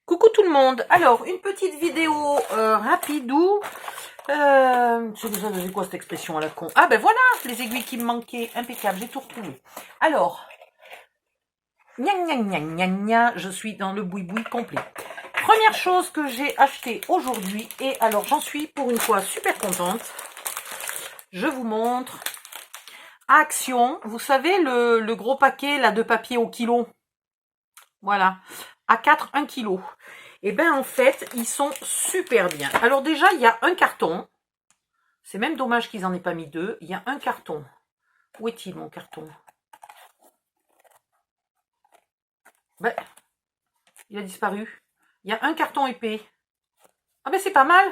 Coucou tout le monde. Alors, une petite vidéo rapidou. C'est quoi cette expression à la con? Ah ben voilà, les aiguilles qui me manquaient. Impeccable, j'ai tout retrouvé. Alors, gna gna gna gna gna, je suis dans le boui-boui complet. Première chose que j'ai acheté aujourd'hui, et alors j'en suis pour une fois super contente. Je vous montre. Action, vous savez le gros paquet là de papier au kilo. Voilà, A4 1 kg. Et bien en fait, ils sont super bien. Alors déjà, il y a un carton. C'est même dommage qu'ils n'en aient pas mis deux. Il y a un carton. Où est-il mon carton? Ben, il a disparu. Il y a un carton épais. Ah ben c'est pas mal.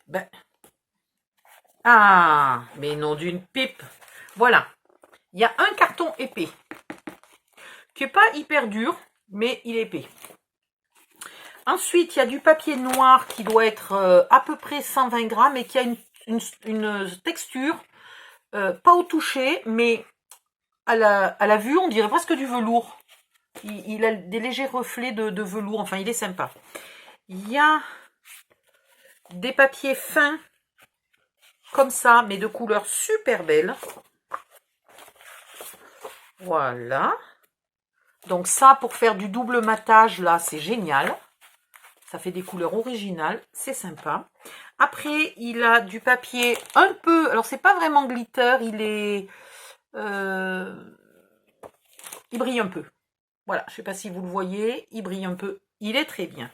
Ben. Ah, mais non d'une pipe. Voilà. Il y a un carton épais. Qui n'est pas hyper dur, mais il est épais. Ensuite, il y a du papier noir qui doit être à peu près 120 grammes et qui a une texture, pas au toucher, mais à la vue, on dirait presque du velours. Il a des légers reflets de velours, enfin, il est sympa. Il y a des papiers fins, comme ça, mais de couleurs super belles. Voilà. Donc ça, pour faire du double matage, là, c'est génial. Ça fait des couleurs originales, c'est sympa. Après, il a du papier un peu... Alors, c'est pas vraiment glitter, il est... il brille un peu. Voilà, je ne sais pas si vous le voyez, il brille un peu. Il est très bien.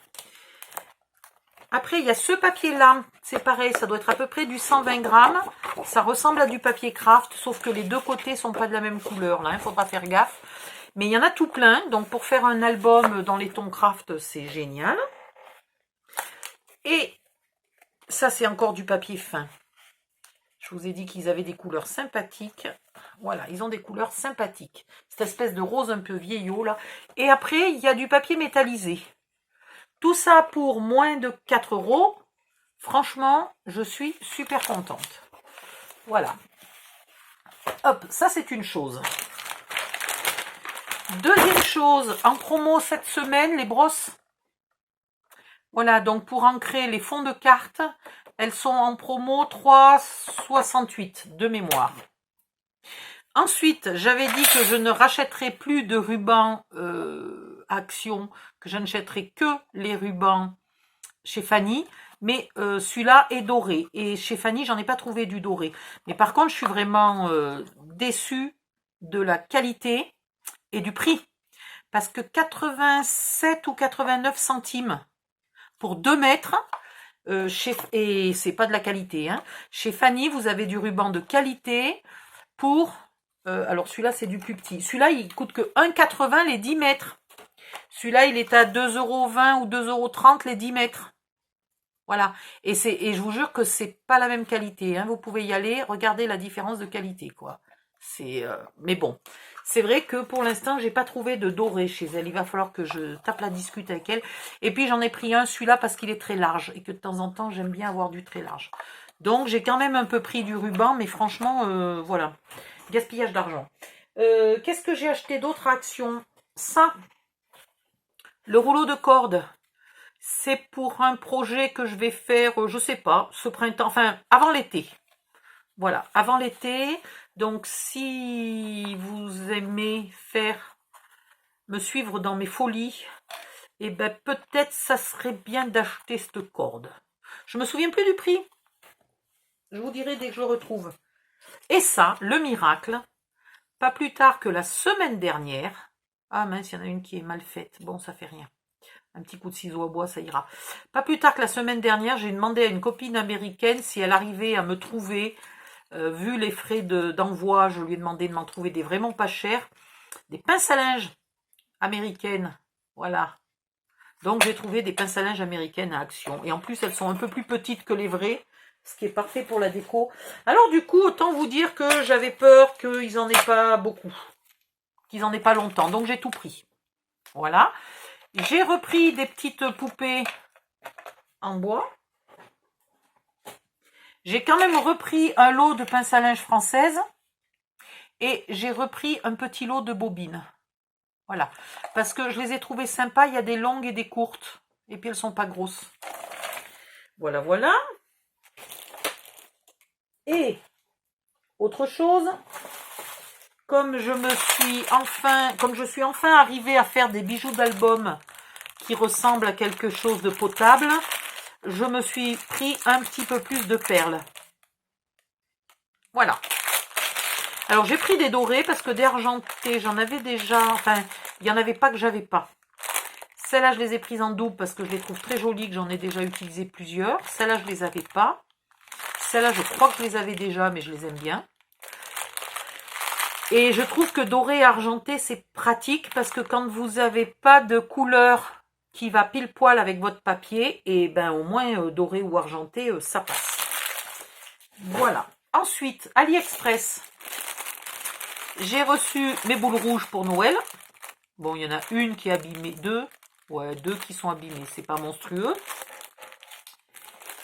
Après, il y a ce papier-là. C'est pareil, ça doit être à peu près du 120 grammes. Ça ressemble à du papier craft, sauf que les deux côtés ne sont pas de la même couleur. Là, il ne faut pas faire gaffe. Mais il y en a tout plein. Donc, pour faire un album dans les tons craft, c'est génial. Et ça, c'est encore du papier fin. Je vous ai dit qu'ils avaient des couleurs sympathiques. Voilà, ils ont des couleurs sympathiques. Cette espèce de rose un peu vieillot, là. Et après, il y a du papier métallisé. Tout ça pour moins de 4 €. Franchement, je suis super contente. Voilà. Hop, ça c'est une chose. Deuxième chose, en promo cette semaine, les brosses. Voilà, donc pour ancrer les fonds de carte, elles sont en promo 3,68 de mémoire. Ensuite, j'avais dit que je ne rachèterai plus de rubans Action, que je n'achèterai que les rubans chez Fanny, mais celui-là est doré. Et chez Fanny, j'en ai pas trouvé du doré. Mais par contre, je suis vraiment déçue de la qualité et du prix. Parce que 87 ou 89 centimes pour 2 mètres, et c'est pas de la qualité. Hein. Chez Fanny, vous avez du ruban de qualité pour... alors celui-là, c'est du plus petit. Celui-là, il coûte que 1,80 les 10 mètres. Celui-là, il est à 2,20 € ou 2,30 € les 10 mètres. Voilà. Et je vous jure que c'est pas la même qualité. Hein. Vous pouvez y aller, regardez la différence de qualité, quoi. Mais bon, c'est vrai que pour l'instant, j'ai pas trouvé de doré chez elle. Il va falloir que je tape la discute avec elle. Et puis j'en ai pris un, celui-là, parce qu'il est très large et que de temps en temps, j'aime bien avoir du très large. Donc j'ai quand même un peu pris du ruban, mais franchement, voilà, gaspillage d'argent. Qu'est-ce que j'ai acheté d'autre à Action? Ça, le rouleau de corde. C'est pour un projet que je vais faire, je sais pas, ce printemps, enfin, avant l'été. Voilà, avant l'été. Donc, si vous aimez me suivre dans mes folies, eh ben, peut-être ça serait bien d'acheter cette corde. Je me souviens plus du prix. Je vous dirai dès que je le retrouve. Et ça, le miracle, pas plus tard que la semaine dernière. Ah mince, il y en a une qui est mal faite. Bon, ça fait rien. Un petit coup de ciseau à bois, ça ira. Pas plus tard que la semaine dernière, j'ai demandé à une copine américaine si elle arrivait à me trouver, vu les frais d'envoi, je lui ai demandé de m'en trouver des vraiment pas chers, des pinces à linge américaines. Voilà. Donc j'ai trouvé des pinces à linge américaines à Action. Et en plus, elles sont un peu plus petites que les vraies, ce qui est parfait pour la déco. Alors du coup, autant vous dire que j'avais peur qu'ils n'en aient pas beaucoup. Qu'ils n'en aient pas longtemps. Donc j'ai tout pris. Voilà. J'ai repris des petites poupées en bois. J'ai quand même repris un lot de pinces à linge françaises. Et j'ai repris un petit lot de bobines. Voilà. Parce que je les ai trouvées sympas. Il y a des longues et des courtes. Et puis elles sont pas grosses. Voilà, voilà. Et autre chose, comme je suis enfin arrivée à faire des bijoux d'album qui ressemblent à quelque chose de potable, je me suis pris un petit peu plus de perles. Voilà. Alors j'ai pris des dorés parce que des argentés, j'en avais déjà, enfin, il n'y en avait pas que j'avais pas. Celles-là, je les ai prises en double parce que je les trouve très jolies, que j'en ai déjà utilisé plusieurs. Celles-là, je les avais pas. Celles-là, je crois que je les avais déjà, mais je les aime bien. Et je trouve que doré et argenté, c'est pratique parce que quand vous n'avez pas de couleur qui va pile poil avec votre papier, et ben au moins doré ou argenté, ça passe. Voilà. Ensuite, AliExpress. J'ai reçu mes boules rouges pour Noël. Bon, il y en a une qui est abîmée, deux. Ouais, deux qui sont abîmées, c'est pas monstrueux.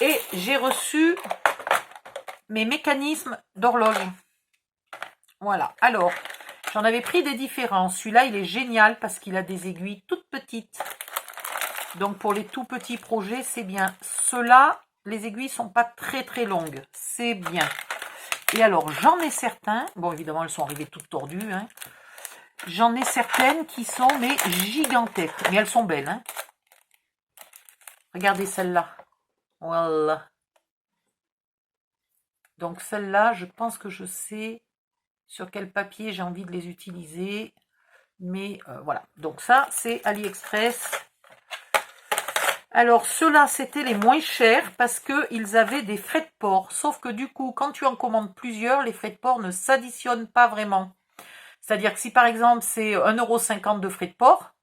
Et j'ai reçu mes mécanismes d'horloge. Voilà, alors, j'en avais pris des différents. Celui-là, il est génial parce qu'il a des aiguilles toutes petites. Donc, pour les tout petits projets, c'est bien. Ceux-là, les aiguilles sont pas très très longues. C'est bien. Et alors, j'en ai certains. Bon, évidemment, elles sont arrivées toutes tordues. Hein. J'en ai certaines qui sont, mais gigantesques. Mais elles sont belles. Hein. Regardez celle-là. Voilà. Donc, celle-là, je pense que je sais sur quel papier j'ai envie de les utiliser. Mais voilà. Donc, ça, c'est AliExpress. Alors, ceux-là, c'était les moins chers parce qu'ils avaient des frais de port. Sauf que du coup, quand tu en commandes plusieurs, les frais de port ne s'additionnent pas vraiment. C'est-à-dire que si par exemple, c'est 1,50 € de frais de port,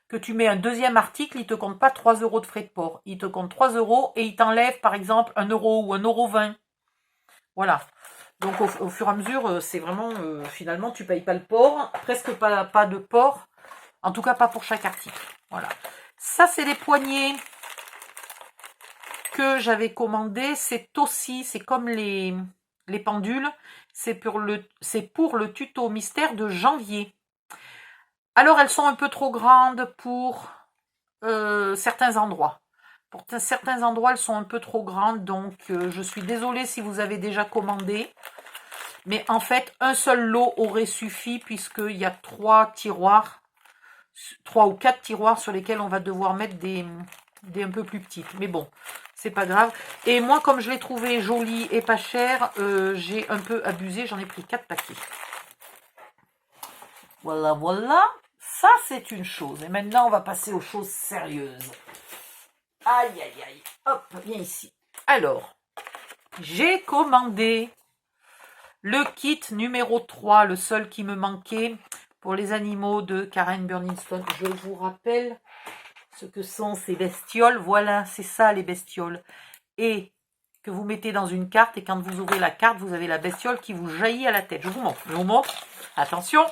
que tu mets un deuxième article, il ne te compte pas 3 € de frais de port. Il te compte 3 € et il t'enlève par exemple 1 € ou 1,20 €. Voilà. Donc au fur et à mesure, c'est vraiment, finalement, tu ne payes pas le port, presque pas de port, en tout cas pas pour chaque article. Voilà. Ça, c'est les poignées que j'avais commandées. C'est aussi, c'est comme les pendules, c'est pour le tuto mystère de janvier. Alors, elles sont un peu trop grandes pour certains endroits. Pour certains endroits, elles sont un peu trop grandes, donc je suis désolée si vous avez déjà commandé. Mais en fait, un seul lot aurait suffi puisqu'il y a 3 ou 4 tiroirs sur lesquels on va devoir mettre des un peu plus petites. Mais bon, c'est pas grave. Et moi, comme je l'ai trouvé joli et pas cher, j'ai un peu abusé. J'en ai pris 4 paquets. Voilà, voilà. Ça, c'est une chose. Et maintenant, on va passer aux choses sérieuses. Aïe, aïe, aïe. Hop, viens ici. Alors, j'ai commandé le kit numéro 3, le seul qui me manquait, pour les animaux de Karen Burningstone. Je vous rappelle ce que sont ces bestioles. Voilà, c'est ça les bestioles. Et que vous mettez dans une carte et quand vous ouvrez la carte, vous avez la bestiole qui vous jaillit à la tête. Je vous montre. Je vous montre. Attention.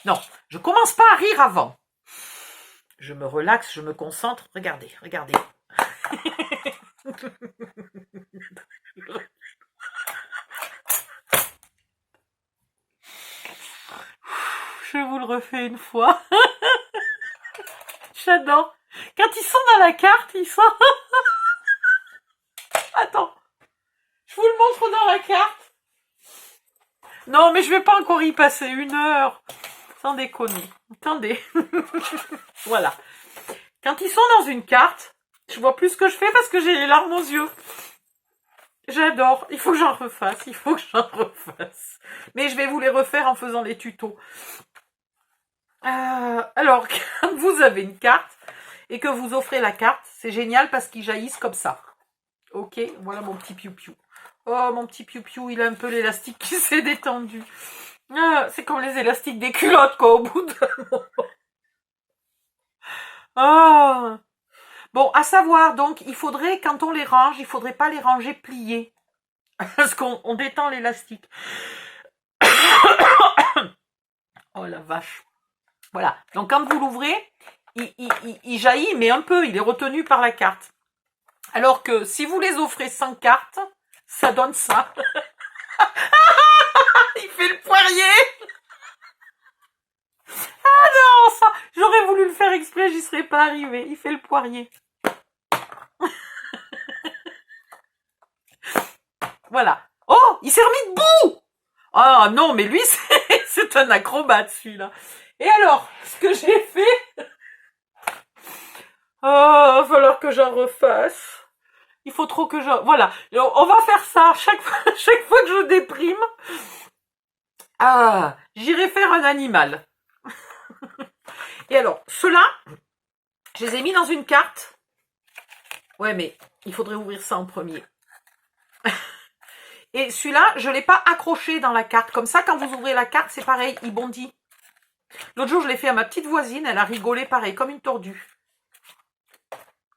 Non, je commence pas à rire avant. Je me relaxe, je me concentre. Regardez, regardez. Je vous le refais une fois. J'adore. Quand ils sont dans la carte, ils sont... Attends. Je vous le montre dans la carte. Non, mais je vais pas encore y passer 1 heure. Sans déconner. Attendez. Voilà. Quand ils sont dans une carte, je vois plus ce que je fais parce que j'ai les larmes aux yeux. J'adore. Il faut que j'en refasse. Il faut que j'en refasse. Mais je vais vous les refaire en faisant les tutos. Alors, quand vous avez une carte et que vous offrez la carte, c'est génial parce qu'ils jaillissent comme ça. Ok, voilà mon petit piou-piou. Oh, mon petit piou-piou, il a un peu l'élastique qui s'est détendu. C'est comme les élastiques des culottes, quoi, au bout d'un moment. Ah. Bon, à savoir, donc, il faudrait, quand on les range, il faudrait pas les ranger pliés. Parce qu'on détend l'élastique. Oh la vache. Voilà. Donc, quand vous l'ouvrez, il jaillit, mais un peu, il est retenu par la carte. Alors que si vous les offrez sans carte, ça donne ça. Il fait le poirier. Non, ça, j'aurais voulu le faire exprès, j'y serais pas arrivé. Il fait le poirier. Voilà. Oh, il s'est remis debout. Ah non, mais lui, c'est un acrobate, celui-là. Et alors, ce que j'ai fait... Oh, va falloir que j'en refasse. Il faut trop que je... Voilà, on va faire ça chaque fois que je déprime. Ah, j'irai faire un animal. Et alors, ceux-là, je les ai mis dans une carte. Ouais, mais il faudrait ouvrir ça en premier. Et celui-là, je ne l'ai pas accroché dans la carte. Comme ça, quand vous ouvrez la carte, c'est pareil, il bondit. L'autre jour, je l'ai fait à ma petite voisine. Elle a rigolé pareil, comme une tordue.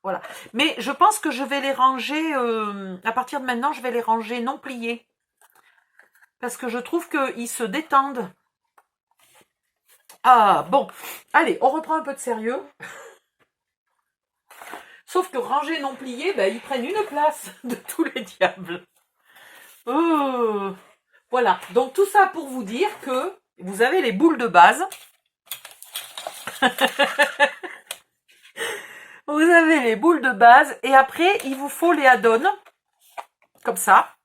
Voilà. Mais je pense que je vais les ranger, à partir de maintenant, je vais les ranger non pliés. Parce que je trouve qu'ils se détendent. Ah, bon. Allez, on reprend un peu de sérieux. Sauf que ranger non pliés, ben, ils prennent une place de tous les diables. Oh. Voilà. Donc, tout ça pour vous dire que vous avez les boules de base. Vous avez les boules de base. Et après, il vous faut les add-ons. Comme ça.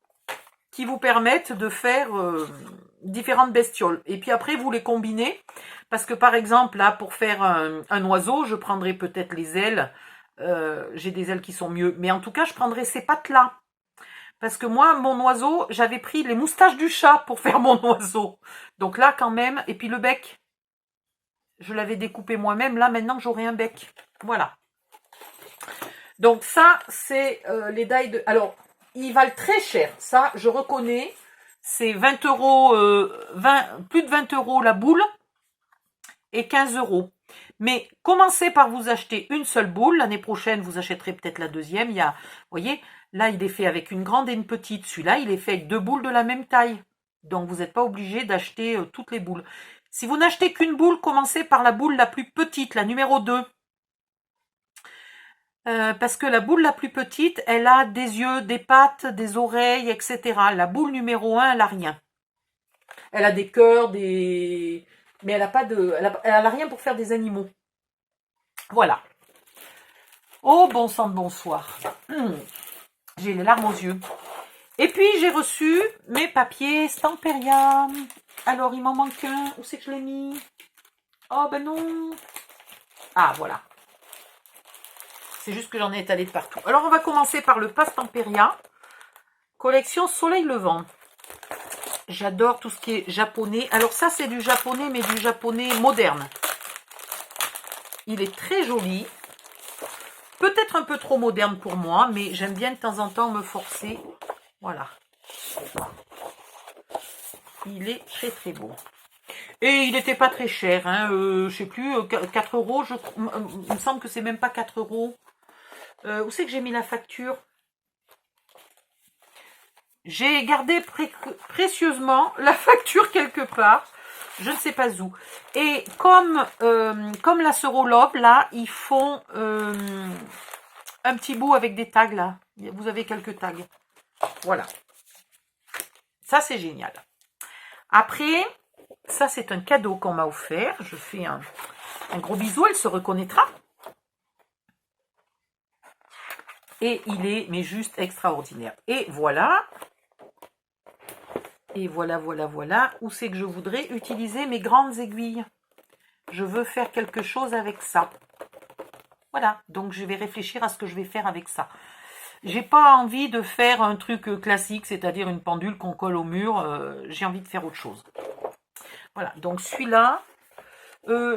Qui vous permettent de faire différentes bestioles. Et puis après, vous les combinez. Parce que par exemple, là, pour faire un oiseau, je prendrai peut-être les ailes. J'ai des ailes qui sont mieux. Mais en tout cas, je prendrai ces pattes-là. Parce que moi, mon oiseau, j'avais pris les moustaches du chat pour faire mon oiseau. Donc là, quand même, et puis le bec. Je l'avais découpé moi-même. Là, maintenant, j'aurai un bec. Voilà. Donc ça, c'est les die de... Alors, ils valent très cher. Ça, je reconnais. C'est 20 €, plus de 20 € la boule et 15 €. Mais commencez par vous acheter une seule boule. L'année prochaine, vous achèterez peut-être la deuxième. Il y a, vous voyez, là, il est fait avec une grande et une petite. Celui-là, il est fait avec deux boules de la même taille. Donc, vous n'êtes pas obligé d'acheter toutes les boules. Si vous n'achetez qu'une boule, commencez par la boule la plus petite, la numéro 2. Parce que la boule la plus petite, elle a des yeux, des pattes, des oreilles, etc. La boule numéro 1, elle a rien. Elle a des cœurs, des... Mais elle a pas de... Elle a rien pour faire des animaux. Voilà. Oh, bon sang de bonsoir. J'ai les larmes aux yeux. Et puis, j'ai reçu mes papiers Stamperia. Alors, il m'en manque un. Où c'est que je l'ai mis? Oh, ben non. Ah, voilà. C'est juste que j'en ai étalé de partout. Alors, on va commencer par le Pastamperia. Collection Soleil Levant. J'adore tout ce qui est japonais. Alors, ça, c'est du japonais, mais du japonais moderne. Il est très joli. Peut-être un peu trop moderne pour moi, mais j'aime bien de temps en temps me forcer. Voilà. Il est très très beau. Et il n'était pas très cher. Hein, je sais plus, 4 €. Il me semble que c'est même pas 4 €. Où c'est que j'ai mis la facture? J'ai gardé précieusement la facture quelque part. Je ne sais pas où. Et comme la Sorolove, là, ils font un petit bout avec des tags, là. Vous avez quelques tags. Voilà. Ça, c'est génial. Après, ça, c'est un cadeau qu'on m'a offert. Je fais un gros bisou, elle se reconnaîtra. Et il est, mais juste extraordinaire. Et voilà. Et voilà, voilà, voilà. Où c'est que je voudrais utiliser mes grandes aiguilles? Je veux faire quelque chose avec ça. Voilà. Donc, je vais réfléchir à ce que je vais faire avec ça. J'ai pas envie de faire un truc classique, c'est-à-dire une pendule qu'on colle au mur. J'ai envie de faire autre chose. Voilà. Donc, celui-là.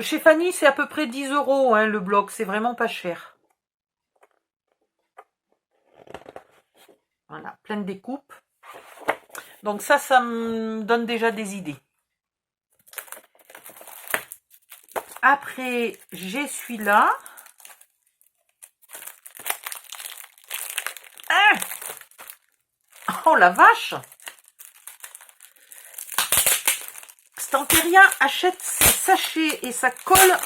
Chez Fanny, c'est à peu près 10 € hein, le bloc. C'est vraiment pas cher. Voilà. Plein de découpes. Donc ça me donne déjà des idées. Après, j'ai celui-là. Ah, oh la vache! Stamperia achète ses sachets et ça colle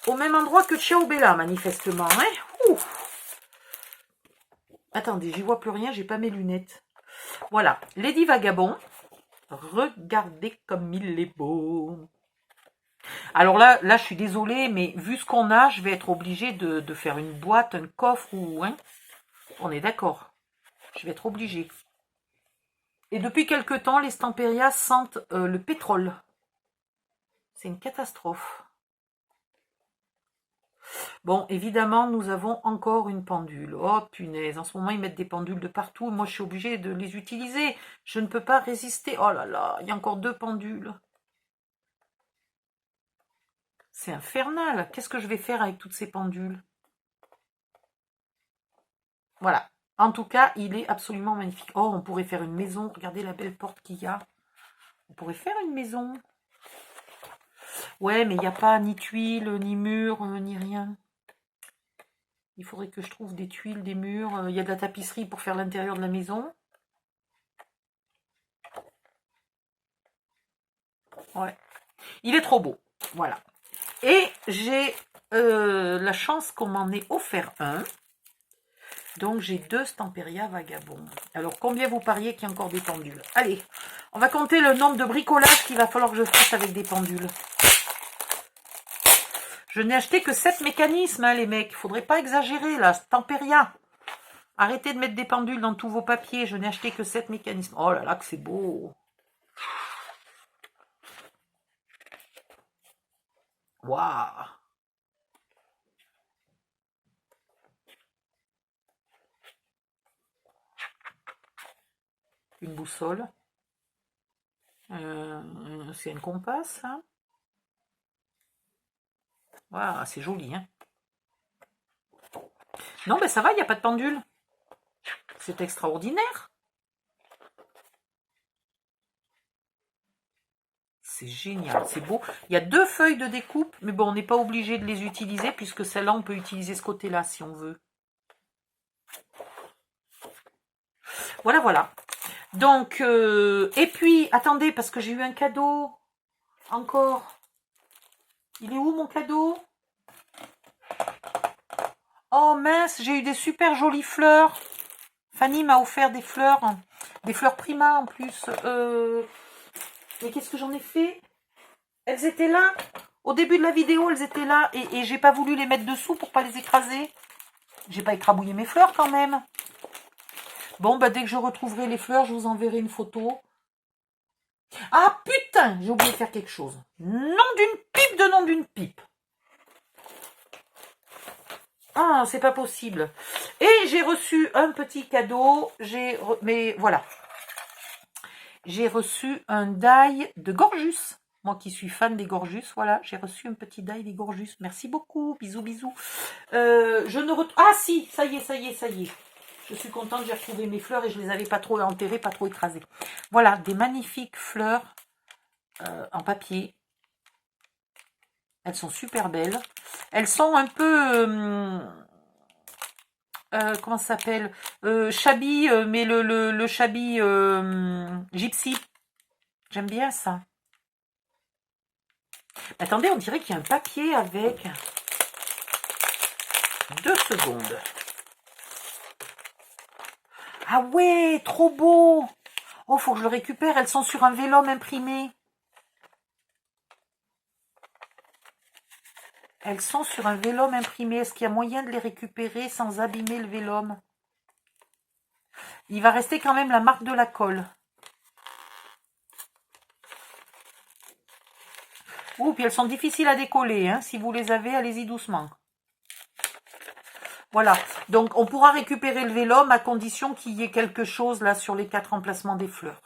au même endroit que Ciao Bella, manifestement. Hein. Attendez, j'y vois plus rien, j'ai pas mes lunettes. Voilà, Lady Vagabond. Regardez comme il est beau. Alors là, je suis désolée, mais vu ce qu'on a, je vais être obligée de faire une boîte, un coffre ou... Hein, on est d'accord. Je vais être obligée. Et depuis quelque temps, les Stamperias sentent le pétrole. C'est une catastrophe. Bon, évidemment, nous avons encore une pendule. Oh, punaise, en ce moment, ils mettent des pendules de partout. Moi, je suis obligée de les utiliser. Je ne peux pas résister. Oh là là, il y a encore 2 pendules. C'est infernal. Qu'est-ce que je vais faire avec toutes ces pendules? Voilà. En tout cas, il est absolument magnifique. Oh, on pourrait faire une maison. Regardez la belle porte qu'il y a. On pourrait faire une maison. Ouais, mais il n'y a pas ni tuiles, ni murs, ni rien. Il faudrait que je trouve des tuiles, des murs. Il y a de la tapisserie pour faire l'intérieur de la maison. Ouais. Il est trop beau. Voilà. Et j'ai la chance qu'on m'en ait offert un. Donc j'ai 2 Stamperia Vagabond. Alors combien vous pariez qu'il y a encore des pendules? Allez, on va compter le nombre de bricolages qu'il va falloir que je fasse avec des pendules. Je n'ai acheté que 7 mécanismes, hein, les mecs. Il faudrait pas exagérer, là. Stamperia. Arrêtez de mettre des pendules dans tous vos papiers. Je n'ai acheté que 7 mécanismes. Oh là là, que c'est beau. Waouh. Une boussole. C'est un compas, ça. Waouh, c'est joli, hein. Non, mais ça va, il n'y a pas de pendule. C'est extraordinaire. C'est génial, c'est beau. Il y a 2 feuilles de découpe, mais bon, on n'est pas obligé de les utiliser, puisque celle-là, on peut utiliser ce côté-là, si on veut. Voilà, voilà. Donc, et puis, attendez, parce que j'ai eu un cadeau. Encore. Il est où, mon cadeau? Oh, mince, j'ai eu des super jolies fleurs. Fanny m'a offert des fleurs Prima, en plus. Mais qu'est-ce que j'en ai fait? Elles étaient là. Au début de la vidéo, elles étaient là. Et j'ai pas voulu les mettre dessous pour pas les écraser. J'ai pas écrabouillé mes fleurs, quand même. Bon, bah dès que je retrouverai les fleurs, je vous enverrai une photo. Ah, putain, j'ai oublié de faire quelque chose. Nom d'une pipe de nom d'une pipe. Ah, c'est pas possible. Et j'ai reçu un petit cadeau. Mais voilà. J'ai reçu un die de Gorgus. Moi qui suis fan des Gorgus, voilà, j'ai reçu un petit die des Gorgus. Merci beaucoup, bisous, bisous. Ah si, ça y est, ça y est, ça y est. Je suis contente, j'ai retrouvé mes fleurs et je les avais pas trop enterrées, pas trop écrasées. Voilà, des magnifiques fleurs en papier. Elles sont super belles. Elles sont un peu... comment ça s'appelle? Shabby, mais le shabby gypsy. J'aime bien ça. Attendez, on dirait qu'il y a un papier avec. 2 secondes. Ah ouais, trop beau. Oh, faut que je le récupère. Elles sont sur un vélum imprimé. Elles sont sur un vélum imprimé. Est-ce qu'il y a moyen de les récupérer sans abîmer le vélum? Il va rester quand même la marque de la colle. Ouh, puis elles sont difficiles à décoller. Hein. Si vous les avez, allez-y doucement. Voilà. Donc, on pourra récupérer le vélum à condition qu'il y ait quelque chose là sur les 4 emplacements des fleurs.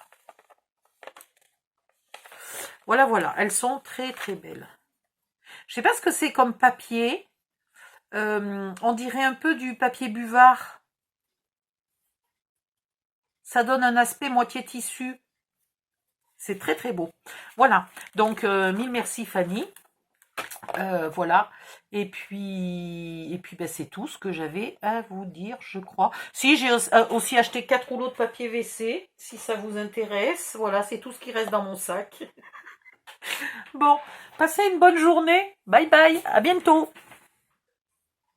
Voilà, voilà. Elles sont très, très belles. Je sais pas ce que c'est comme papier. On dirait un peu du papier buvard. Ça donne un aspect moitié tissu. C'est très très beau. Voilà. Donc, mille merci Fanny. Voilà. Et puis ben, c'est tout ce que j'avais à vous dire, je crois. Si, j'ai aussi acheté 4 rouleaux de papier WC, si ça vous intéresse. Voilà, c'est tout ce qui reste dans mon sac. Bon, passez une bonne journée. Bye bye, à bientôt.